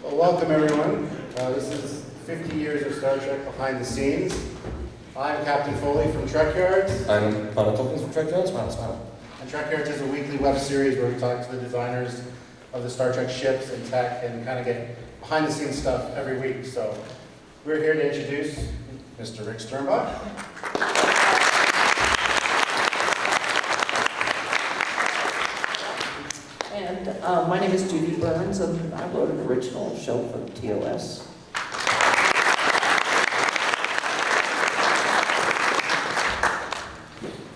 Well, welcome everyone. This is 50 years of Star Trek behind the scenes. I'm Captain Foley from Trekyards. I'm Connor Tompkins from Trekyards. Wow. And Trekyards is a weekly web series where we talk to the designers of the Star Trek ships and tech and kind of get behind the scenes stuff every week. So we're here to introduce Mr. Rick Sternbach. And my name is Judy Burns, and I wrote an original show for TOS.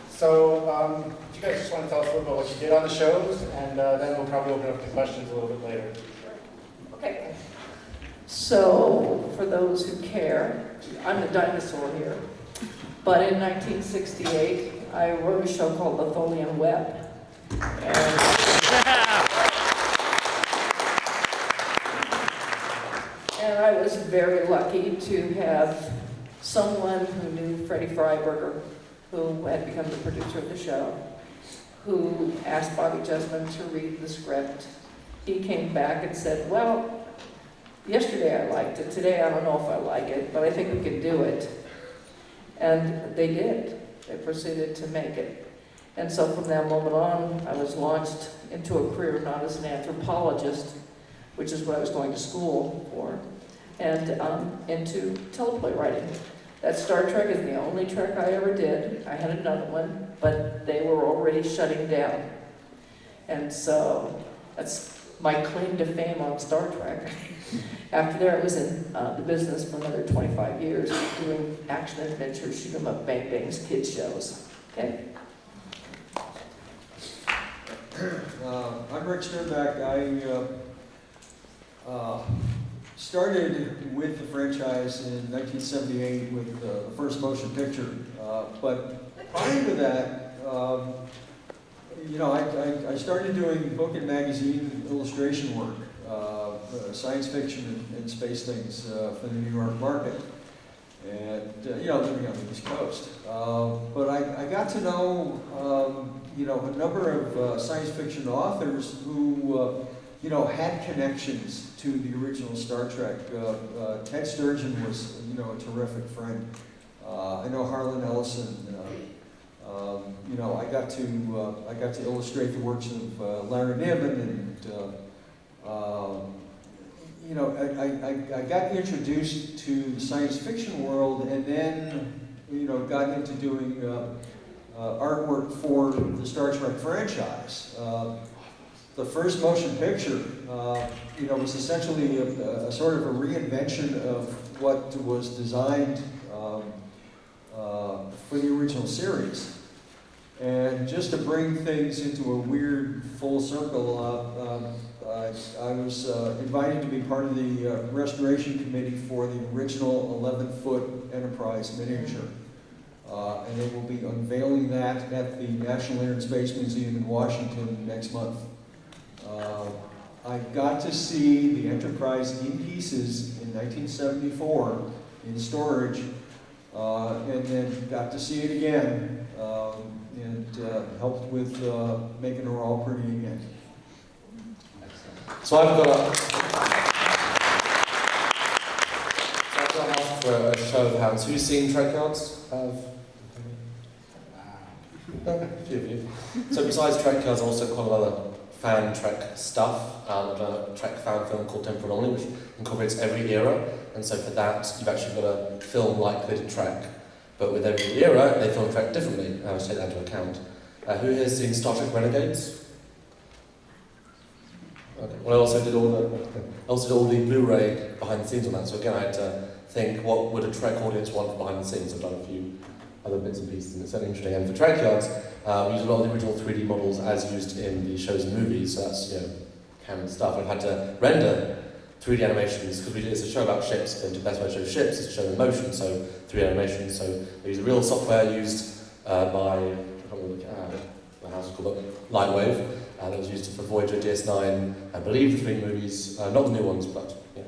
So you guys just want to tell us a little about what you did on the shows, and then we'll probably open up to questions a little bit later. Okay. So, for those who care, I'm the dinosaur here. But in 1968, I wrote a show called the Tholian Web. And I was very lucky to have someone who knew Freddie Freiberger, who had become the producer of the show, who asked Bobby Jesman to read the script. He came back and said, well, yesterday I liked it, today I don't know if I like it, but I think we can do it. And they did. They proceeded to make it. And so from that moment on, I was launched into a career not as an anthropologist, which is what I was going to school for, and into teleplay writing. That Star Trek is the only Trek I ever did. I had another one, but they were already shutting down. And so that's my claim to fame on Star Trek. After that, I was in the business for another 25 years, doing action adventures, shoot 'em up, bang bangs, kids shows. Okay. I'm Rick Sternbach. I started with the franchise in 1978 with the first motion picture. But prior to that, I started doing book and magazine illustration work, science fiction and space things for the New York market, and living on the East Coast. But I got to know a number of science fiction authors who had connections to the original Star Trek. Ted Sturgeon was a terrific friend. I know Harlan Ellison. I got to illustrate the works of Larry Niven, and I got introduced to the science fiction world, and then got into doing artwork for the Star Trek franchise. The first motion picture, was essentially a sort of a reinvention of what was designed for the original series. And just to bring things into a weird full circle, I was invited to be part of the restoration committee for the original 11-foot Enterprise miniature. And they will be unveiling that at the National Air and Space Museum in Washington next month. I got to see the Enterprise in pieces in 1974 in storage, and then got to see it again, and helped with making her all pretty again. So I've got asked for a show of hands. Who's seen Trekyards? A few of you. So besides Trekyards, also quite a lot of fan Trek stuff. A Trek fan film called Temporal Anomaly, which incorporates every era. And so for that, you've actually got a film like they did Trek, but with every era, they film Trek differently. I was take that into account. Who has seen Star Trek Renegades? Okay. Well, I also did all the Blu-ray behind the scenes on that. So again, I had to think, what would a Trek audience want behind the scenes? I've done a few other bits and pieces, and it's certainly interesting. And for Trekyards, we used a lot of the original 3D models as used in the shows and movies, so that's canon stuff. I've had to render 3D animations, because it's a show about ships, and the best way to show ships is to show them in motion, so 3D animations. So they use a real software used by, I can't remember the house is called Lightwave, that was used for Voyager, DS9, I believe the 3D movies, not the new ones, but yeah.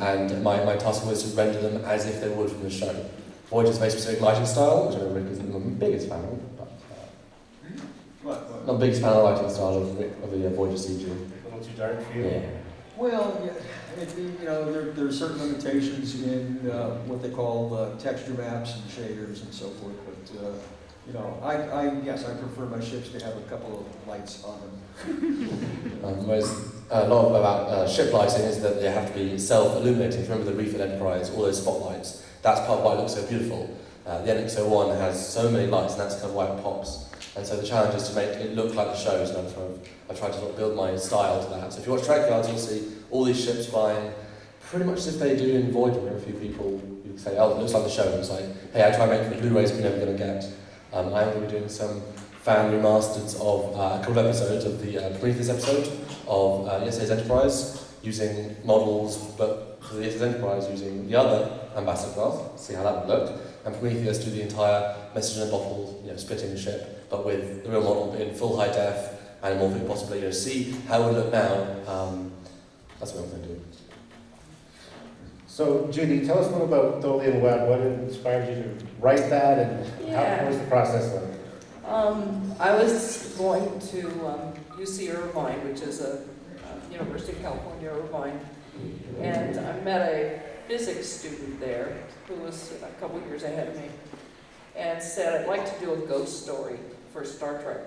And my task was to render them as if they would from the show. Voyager's very specific lighting style, which I know Rick isn't the biggest fan of, but not the biggest fan of the lighting style of the Voyager CG. A little too dark for you? Yeah. Well, yeah, there are certain limitations in what they call texture maps and shaders and so forth, but yes, I prefer my ships to have a couple of lights on them. Whereas a lot about ship lighting is that they have to be self-illuminating. If you remember the Reef Enterprise, all those spotlights, that's part of why it looks so beautiful. The NX-01 has so many lights, and that's kind of why it pops. And so the challenge is to make it look like the shows, and I've tried to sort of build my style to that. So if you watch Trekyards, you'll see all these ships flying pretty much as if they do in Voyager. There are a few people who say, oh, it looks like the show. And it's like, hey, I try and make the Blu-rays we're never going to get. I'm going to be doing some fan remasters of a couple of episodes of the Prometheus episode of yesterday's Enterprise, using models, but for the yesterday's Enterprise using the other ambassador class, see how that would look, and Prometheus do the entire message in a bottle, splitting the ship, but with the real model in full high def, anamorphic possibly, see how it would look now. That's what I'm going to do. So Judy, tell us a little about Tholian Web. What inspired you to write that, and how was the process like? I was going to UC Irvine, which is a University of California, Irvine, and I met a physics student there who was a couple years ahead of me, and said, I'd like to do a ghost story for Star Trek.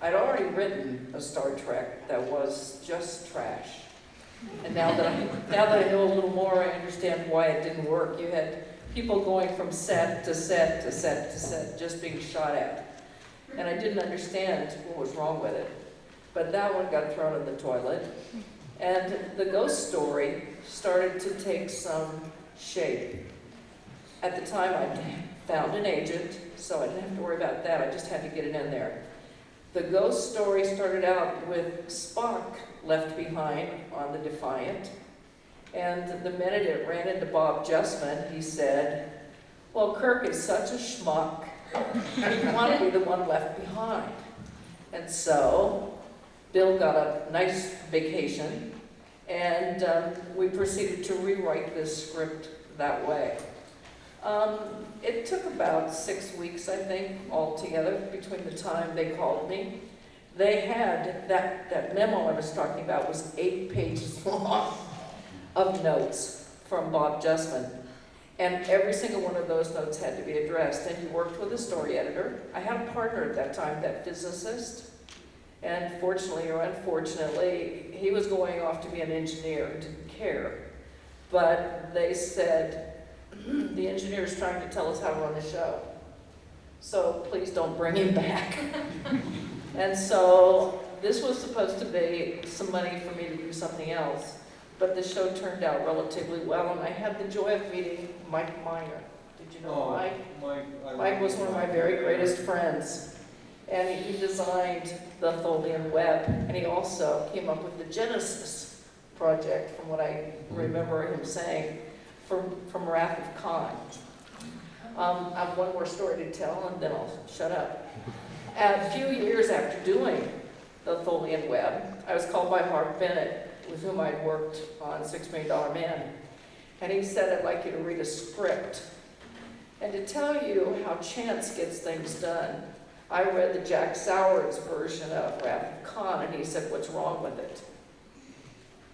I'd already written a Star Trek that was just trash. And now that I know a little more, I understand why it didn't work. You had people going from set to set to set to set, just being shot at. And I didn't understand what was wrong with it. But that one got thrown in the toilet. And the ghost story started to take some shape. At the time, I found an agent, so I didn't have to worry about that. I just had to get it in there. The ghost story started out with Spock left behind on the Defiant. And the minute it ran into Bob Justman, he said, well, Kirk is such a schmuck. He wanted to be the one left behind. And so Bill got a nice vacation, and we proceeded to rewrite this script that way. It took about 6 weeks, I think, altogether, between the time they called me. They had, that memo I was talking about was 8 pages long of notes from Bob Justman. And every single one of those notes had to be addressed. And he worked with a story editor. I had a partner at that time, that physicist. And fortunately or unfortunately, he was going off to be an engineer and didn't care. But they said, the engineer's trying to tell us how to run the show, so please don't bring him back. And so this was supposed to be some money for me to do something else, but the show turned out relatively well, and I had the joy of meeting Mike Miner. Did you know Mike? Mike was one of my very greatest friends, and he designed the Tholian Web, and he also came up with the Genesis project, from what I remember him saying, from Wrath of Khan. I have one more story to tell, and then I'll shut up. A few years after doing the Tholian Web, I was called by Mark Bennett, with whom I'd worked on $6 Million Man, and he said, I'd like you to read a script. And to tell you how chance gets things done, I read the Jack Sowers version of Wrath of Khan, and he said, what's wrong with it?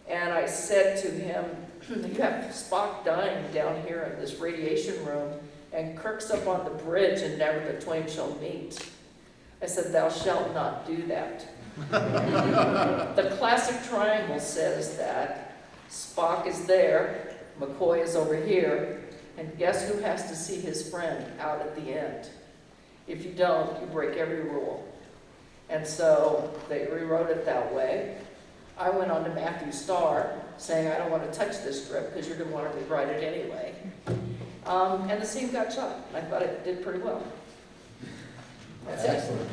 And I said to him, you have Spock dying down here in this radiation room, and Kirk's up on the bridge, and never the twain shall meet. I said, thou shalt not do that. The classic triangle says that Spock is there, McCoy is over here, and guess who has to see his friend out at the end? If you don't, you break every rule. And so they rewrote it that way. I went on to Matthew Starr, saying, I don't want to touch this script because you're going to want to rewrite it anyway. And the scene got shot. I thought it did pretty well. That's Excellent.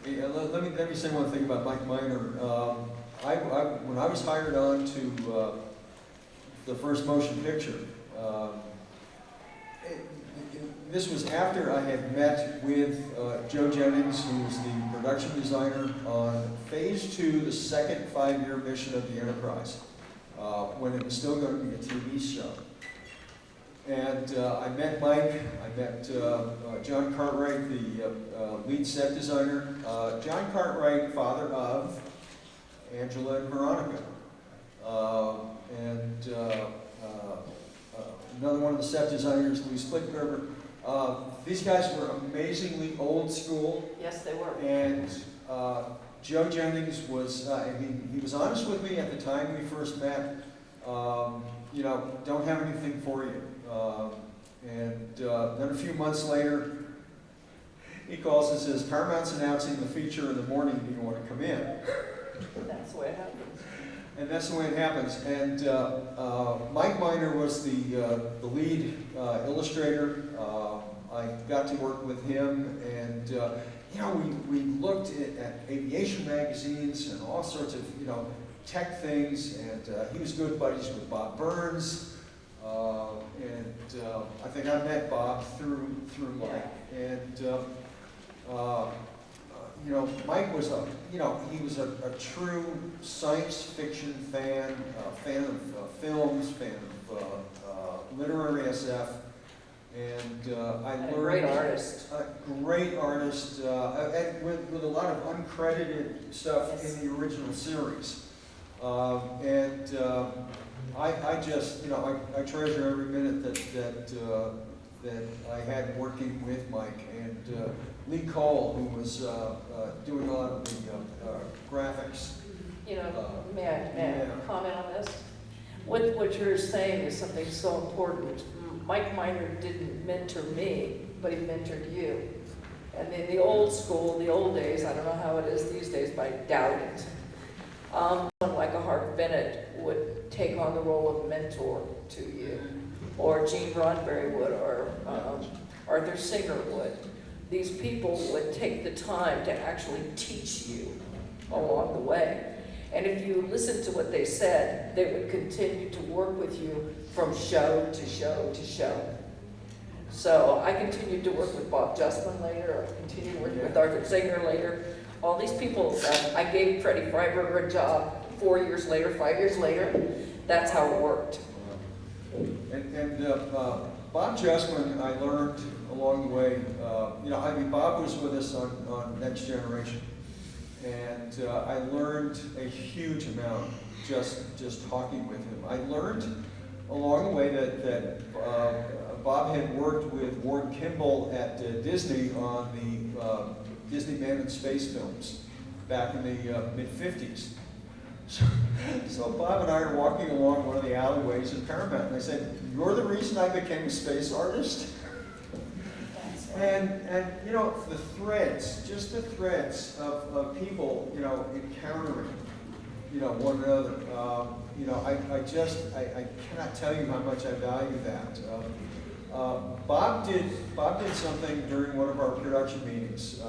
Hey, let me say one thing about Mike Miner. When I was hired on to the first motion picture, this was after I had met with Joe Jennings, who's the production designer on Phase 2, the second 5-year mission of the Enterprise, when it was still going to be a TV show. And I met Mike, I met John Cartwright, the lead set designer. John Cartwright, father of Angela and Veronica. Another one of the set designers, Louis Splittgerber. These guys were amazingly old school, Yes, they were. and Joe Jennings was, he was honest with me at the time we first met. You know, don't have anything for you. Then a few months later, he calls and says, Paramount's announcing the feature in the morning, do you want to come in? That's the way it happens. And that's the way it happens. And Mike Miner was the lead illustrator. I got to work with him, and you know, we looked at aviation magazines and all sorts of, you know, tech things. And he was good buddies with Bob Burns. I think I met Bob through Mike. And you know, Mike was he was a true science fiction fan, fan of films, fan of literary SF, and I learned. And a great artist. A great artist, and with a lot of uncredited stuff Yes. in the original series. I just, you know, I treasure every minute that I had working with Mike. And Lee Cole, who was doing a lot of the graphics. You know, may I Yeah. comment on this? What you're saying is something so important. Mike Miner didn't mentor me, but he mentored you. And in the old school, the old days, I don't know how it is these days, but I doubt it. Someone like a Harv Bennett would take on the role of mentor to you, or Gene Roddenberry would, or Arthur Singer would. These people would take the time to actually teach you along the way. And if you listen to what they said, they would continue to work with you from show to show to show. So I continued to work with Bob Justman later, I continued working with Arthur Singer later. All these people, I gave Freddie Freiberger a job 4 years later, 5 years later. That's how it worked. And Bob Justman, I learned along the way, you know, I mean, Bob was with us on Next Generation, and I learned a huge amount just talking with him. I learned along the way that Bob had worked with Ward Kimball at Disney on the Disney Man in Space films back in the mid-50s. So Bob and I are walking along one of the alleyways in Paramount, and I said, "You're the reason I became a space artist?" And you know, the threads, just the threads of people, you know, encountering, you know, one another. You know, I cannot tell you how much I value that. Bob did something during one of our production meetings.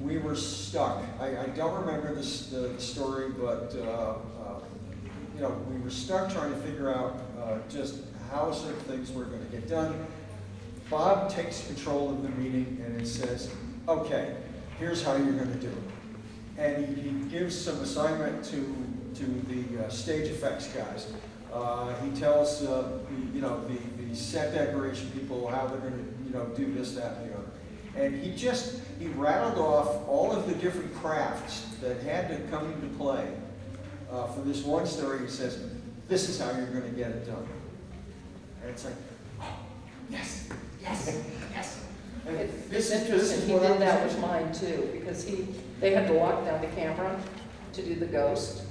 We were stuck. I don't remember the story, but you know, we were stuck trying to figure out just how certain things were going to get done. Bob takes control of the meeting and it says, "Okay, here's how you're going to do it." And he gives some assignment to the stage effects guys. He tells you know, the set decoration people how they're going to, you know, do this, that, and the other. And he rattled off all of the different crafts that had to come into play for this one story. He says, "This is how you're going to get it done." And it's like, oh, yes, yes, yes. And It's interesting, he did that with mine too, because they had to lock down the camera to do the ghost,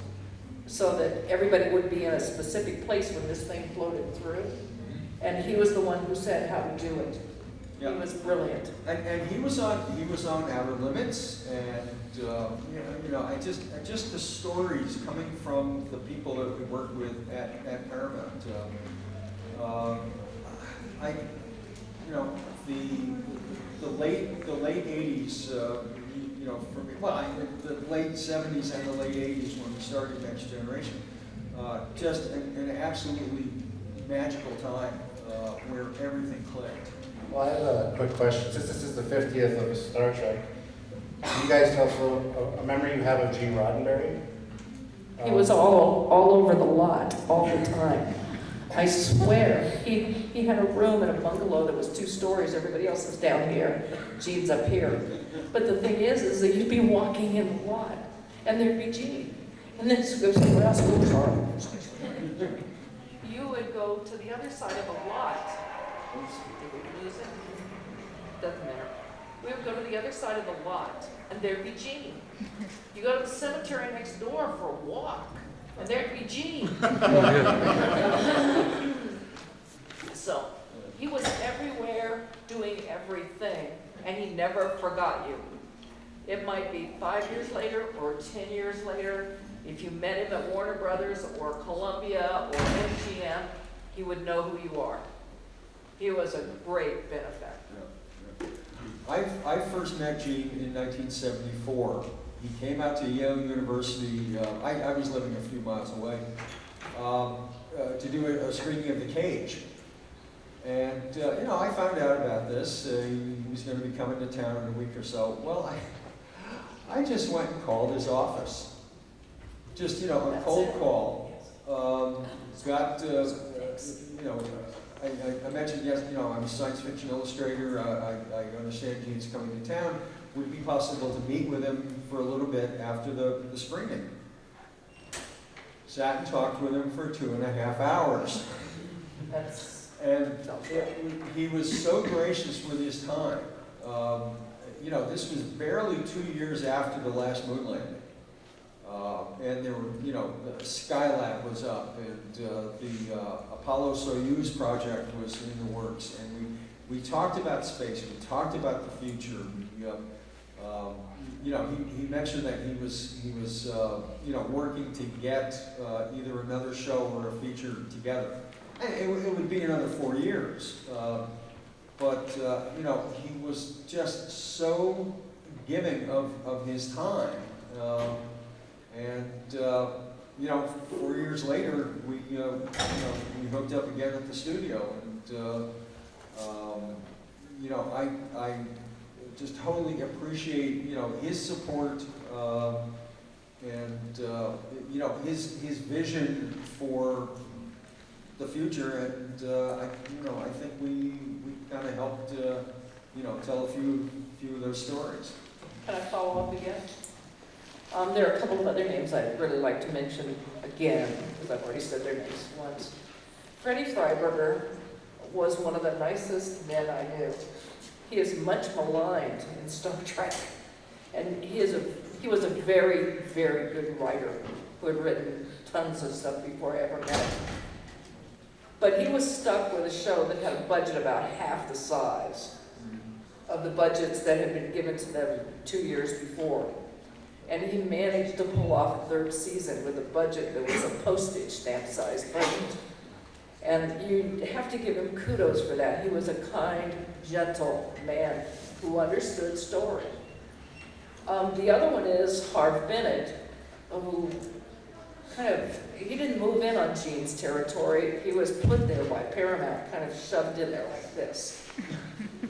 so that everybody would be in a specific place when this thing floated through. And he was the one who said how to do it. Yeah. He was brilliant. And he was on Outer Limits, and you know, I just the stories coming from the people that we worked with at Paramount. You know, the late 80s, you know, for me, the late 70s and the late 80s when we started Next Generation, just an absolutely magical time where everything clicked. Well, I have a quick question. Since this is the 50th of Star Trek, can you guys tell us a memory you have of Gene Roddenberry? He was all over the lot, all the time. I swear, he had a room in a bungalow that was 2 stories, everybody else is down here, Gene's up here. But the thing is that you'd be walking in the lot, and there'd be Gene. And then she goes, well, school's hard. You would go to the other side of a lot. Did we lose it? Doesn't matter. We would go to the other side of the lot, and there'd be Jean. You go to the cemetery next door for a walk, and there'd be Jean. So, he was everywhere doing everything, and he never forgot you. It might be 5 years later or 10 years later. If you met him at Warner Brothers or Columbia or MGM, he would know who you are. He was a great benefactor. I first met Gene in 1974. He came out to Yale University. I was living a few miles away to do a screening of The Cage. And, I found out about this. He was going to be coming to town in a week or so. Well, I just went and called his office. Just, a cold call. I mentioned, yes, I'm a science fiction illustrator. I understand Gene's coming to town. Would it be possible to meet with him for a little bit after the screening? Sat and talked with him for 2.5 hours. He was so gracious with his time. This was barely 2 years after the last moon landing. And there were, the Skylab was up, and the Apollo Soyuz project was in the works, and we talked about space, we talked about the future. He mentioned that he was working to get either another show or a feature together. And it would be another 4 years, but he was just so giving of his time. And 4 years later, we hooked up again at the studio, and I just totally appreciate his support and his vision for the future, and I think we kind of helped tell a few of those stories. Can I follow up again? There are a couple of other names I'd really like to mention again, because I've already said their names once. Freddie Freiberger was one of the nicest men I knew. He is much maligned in Star Trek, and he was a very, very good writer who had written tons of stuff before I ever met him. But he was stuck with a show that had a budget about half the size of the budgets that had been given to them 2 years before. And he managed to pull off a third season with a budget that was a postage stamp-sized budget. And you have to give him kudos for that. He was a kind, gentle man who understood story. The other one is Harv Bennett, who he didn't move in on Gene's territory. He was put there by Paramount, kind of shoved in there like this.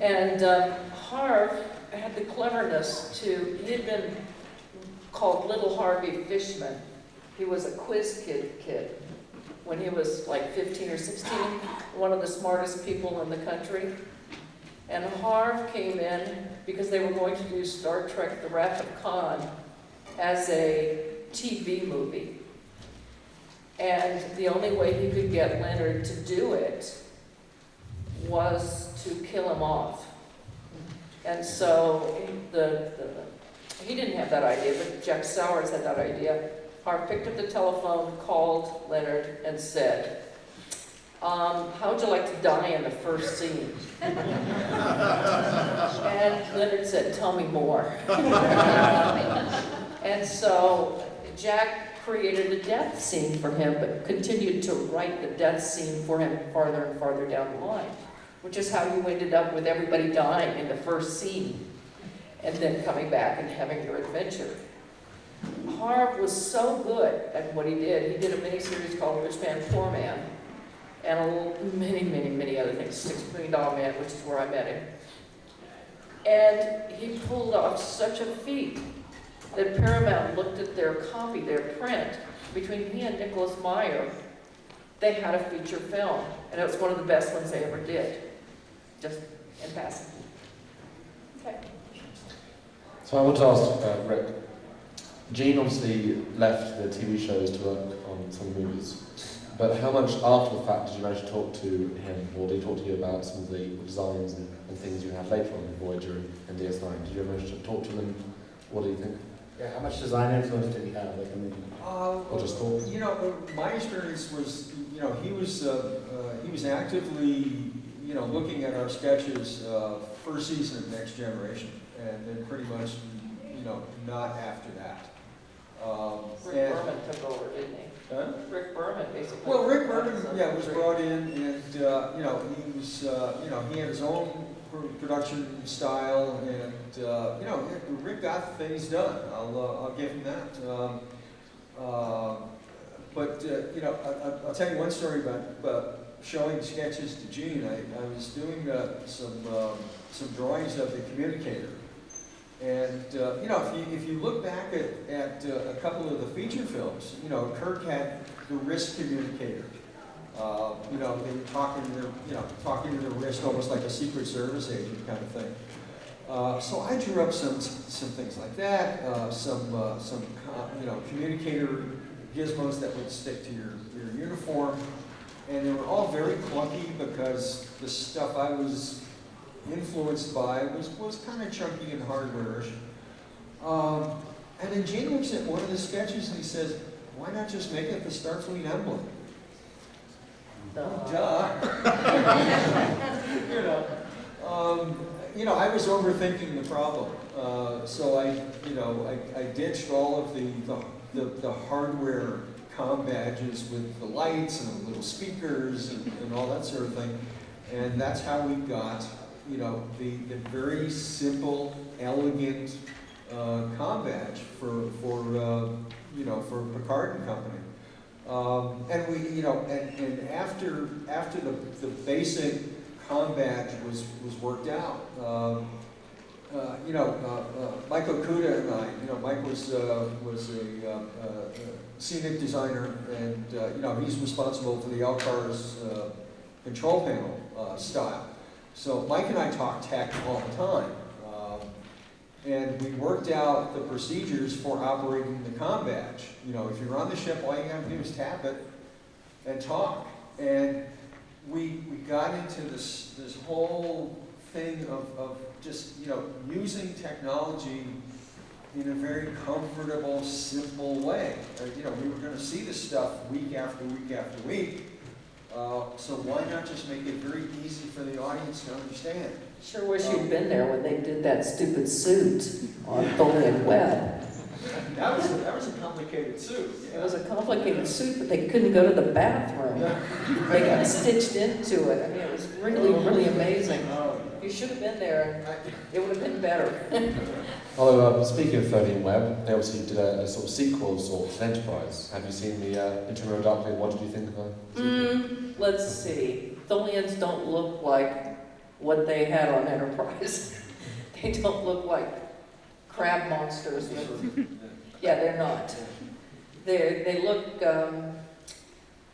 And Harv had the cleverness he had been called Little Harvey Fishman. He was a quiz kid when he was like 15 or 16, one of the smartest people in the country. And Harv came in because they were going to do Star Trek The Wrath of Khan as a TV movie. And the only way he could get Leonard to do it was to kill him off. And so he didn't have that idea, but Jack Sowers had that idea. Harv picked up the telephone, called Leonard, and said, how would you like to die in the first scene? And Leonard said, tell me more. And so Jack created a death scene for him, but continued to write the death scene for him farther and farther down the line, which is how you ended up with everybody dying in the first scene, and then coming back and having your adventure. Harv was so good at what he did. He did a miniseries called Rich Man, Poor Man, and many, many, many other things. $6 Million Man, which is where I met him. And he pulled off such a feat that Paramount looked at their copy, their print, between he and Nicholas Meyer. They had a feature film, and it was one of the best ones they ever did. Just in passing. Okay. So I want to ask Rick, Gene obviously left the TV shows to work on some movies, but how much after the fact did you manage to talk to him, or did he talk to you about some of the designs and things you had later on in Voyager and DS9? Did you manage to talk to them? What do you think? Yeah, how much design influence did he have? Like, I mean, Or just thoughts? You know, my experience was, you know, he was actively, you know, looking at our sketches first season of Next Generation, and then pretty much, you know, not after that. Rick Berman took over, didn't he? Huh? Rick Berman, basically. Well, Rick Berman, yeah, was brought in, and you know, he was, you know, he had his own production style, and you know, Rick got things done. I'll give him that. But you know, I'll tell you one story about showing sketches to Gene. I was doing some drawings of the communicator. And you know, if you look back at a couple of the feature films, you know, Kirk had the wrist communicator. You know, they were talking to their wrist almost like a Secret Service agent kind of thing. So I drew up some things like that, some you know, communicator gizmos that would stick to your uniform, and they were all very clunky because the stuff I was influenced by was kind of chunky and hardware-ish. And then Gene looks at one of the sketches and he says, "Why not just make it the Starfleet emblem?" Duh. You know, I was overthinking the problem. So I ditched all of the hardware comm badges with the lights and the little speakers and all that sort of thing. And that's how we got, you know, the very simple, elegant comm badge for you know, for Picard and Company. And we, you know, and after the basic comm badge was worked out, you know, Mike Okuda and I, you know, Mike was a scenic designer, and you know, he's responsible for the Alcar's control panel style. So Mike and I talk tech all the time, and we worked out the procedures for operating the comm badge. You know, if you're on the ship, all you have to do is tap it and talk. And we got into this whole thing of just, you know, using technology in a very comfortable, simple way. You know, we were going to see this stuff week after week after week. So why not just make it very easy for the audience to understand? Sure wish you'd been there when they did that stupid suit on Tholian Web. That was a complicated suit. It was a complicated suit, but they couldn't go to the bathroom. They got stitched into it. I mean, it was really, really amazing. You should have been there, and it would have been better. Although, speaking of Tholian Web, they obviously did a sort of sequel of sorts, an Enterprise. Have you seen the Interior Darkly? What did you think of that? Let's see. Tholians don't look like what they had on Enterprise. They don't look like crab monsters. Yeah, they're not. They look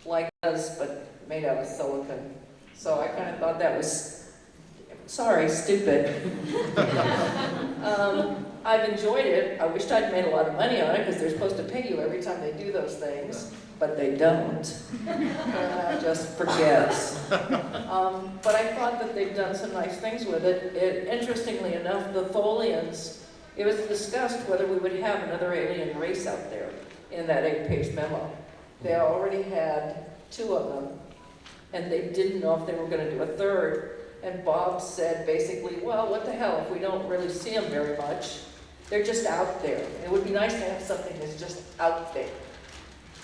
like us, but made out of silicon. So I kind of thought that was, sorry, stupid. I've enjoyed it. I wished I'd made a lot of money on it because they're supposed to pay you every time they do those things, but they don't. Just forgets. But I thought that they've done some nice things with it. Interestingly enough, the Tholians, it was discussed whether we would have another alien race out there in that 8-page memo. They already had 2 of them, and they didn't know if they were going to do a third. And Bob said basically, well, what the hell, if we don't really see them very much, they're just out there. It would be nice to have something that's just out there.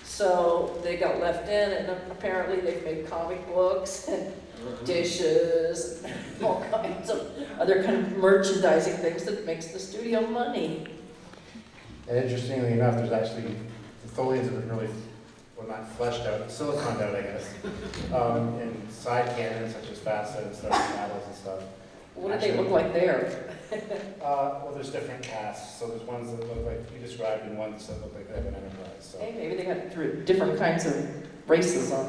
So they got left in, and apparently they've made comic books and dishes, and all kinds of other kind of merchandising things that makes the studio money. and interestingly enough, there's actually, the Tholians have been really, well, not fleshed out, siliconed out, I guess, in side cannons such as facets and stuff, paddles and stuff. What do they look like there? Well, there's different casts, so there's ones that look like you described and ones that look like they have an Enterprise, so. Hey, maybe they got different kinds of races on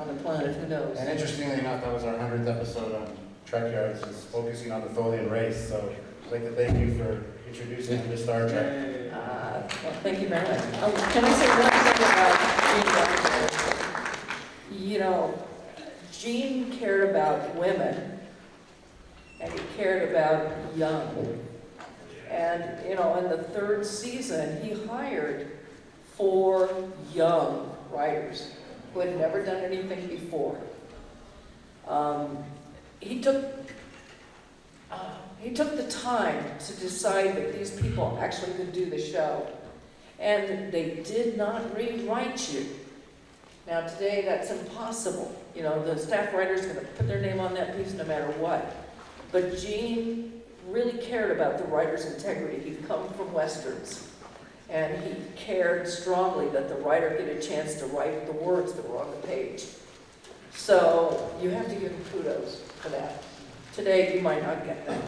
the planet, who knows? And interestingly enough, that was our 100th episode on Trekyards, is focusing on the Tholian race, so I'd like to thank you for introducing me to Star Trek. Well, thank you very much. Can I say one thing about Gene Roddenberry? You know, Gene cared about women, and he cared about young. And, you know, in the 3rd season, he hired 4 young writers who had never done anything before. He took the time to decide that these people actually could do the show. And they did not rewrite you. Now today that's impossible. You know, the staff writer's gonna put their name on that piece no matter what. But Gene really cared about the writer's integrity. He'd come from Westerns. And he cared strongly that the writer get a chance to write the words that were on the page. So you have to give him kudos for that. Today you might not get that.